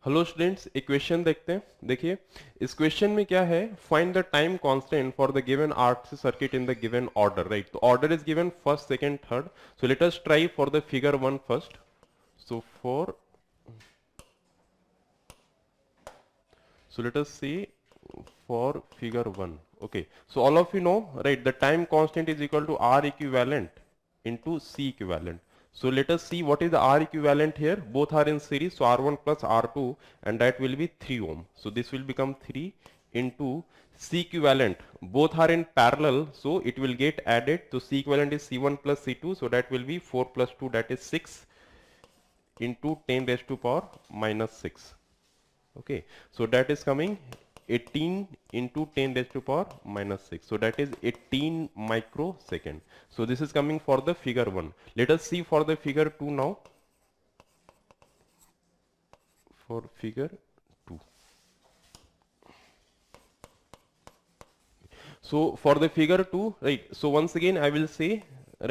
Hello students, एक question देखते हैं। देखिए, इस क्वेश्चन में क्या है, find the time constant for the given RC circuit in the given order, right. तो order is given first, second, third. So let us try for the figure 1 first. So let us see for figure 1. Okay, so all of you know, right, the time constant is equal to R equivalent into C equivalent. So let us see what is the R equivalent here. Both are in series, so R1 plus R2, and that will be 3 ohm. So this will become 3 into C equivalent. Both are in parallel, so it will get added. So C equivalent is C1 plus C2, so that will be 4 plus 2, that is 6 into 10 raised to power minus 6. Okay, so that is coming 18 into 10 raised to power minus 6. So that is 18 microsecond. So this is coming for the figure 1. Let us see for the figure 2 now. For figure 2. So for the figure 2, right, so once again I will say,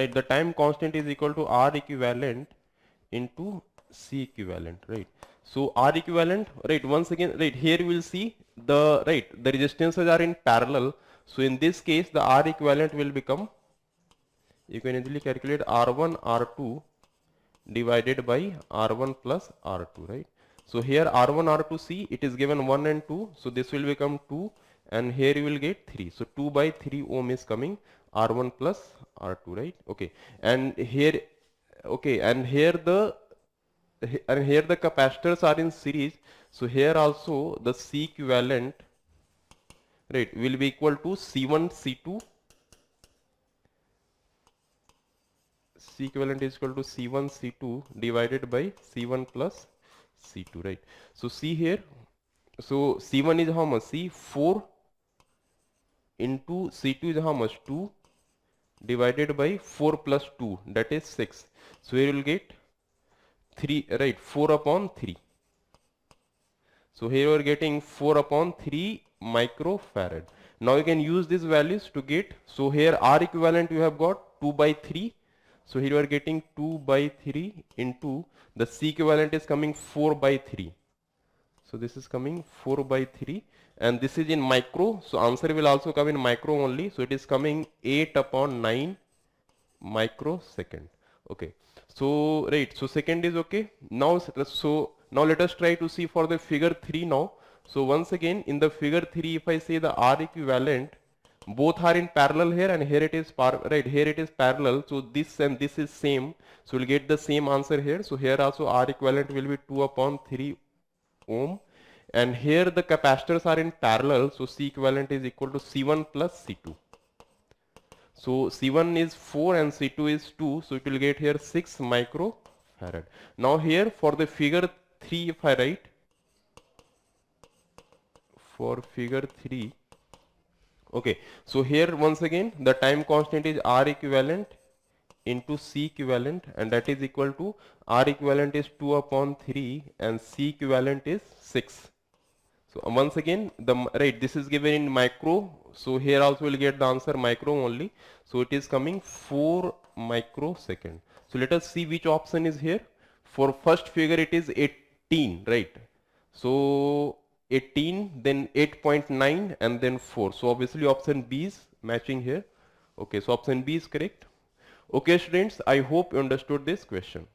right, the time constant is equal to R equivalent into C equivalent, right. So R equivalent, right, once again, right, here we will see the, right, the resistances are in parallel. So in this case, the R equivalent will become, you can easily calculate R1 R2 divided by R1 plus R2, right. So here R1 R2, see, it is given 1 and 2, so this will become 2, and here you will get 3. So 2 by 3 ohm is coming, R1 plus R2, right. Okay, and here, okay, and here the capacitors are in series, so here also the C equivalent, right, will be equal to C1 C2. C equivalent is equal to C1 C2 divided by C1 plus C2, right. So see here, so C1 is how much, C4 into C2 is how much, 2 divided by 4 plus 2, that is 6. So here you will get 3, right, 4 upon 3. So here you are getting 4 upon 3 microfarad. Now you can use these values to get, so here R equivalent you have got 2 by 3. So here you are getting 2 by 3 into the C equivalent is coming 4 by 3. So this is coming 4 by 3, and this is in micro. So answer will also come in micro only. So it is coming 8 upon 9 microsecond. Okay, so right, so second is okay. Now now let us try to see for the figure 3 now. So once again in the figure 3, if I say the R equivalent, both are in parallel here, and here it is right, here it is parallel, so this and this is same, so we'll get the same answer here. So here also R equivalent will be 2 upon 3 ohm, and here the capacitors are in parallel, so C equivalent is equal to C1 plus C2. So C1 is 4 and C2 is 2, so it will get here 6 microfarad. Now here for the figure 3, if I write for figure 3, okay, so here once again the time constant is R equivalent into C equivalent, and that is equal to R equivalent is 2 upon 3 and C equivalent is 6. So once again the, right, this is given in micro, so here also we'll get the answer micro only. So it is coming 4 microsecond. So let us see which option is here. For first figure it is 18, right. So 18, then 8.9, and then 4. So obviously option B is matching here. Okay, so option B is correct. Okay students, I hope you understood this question.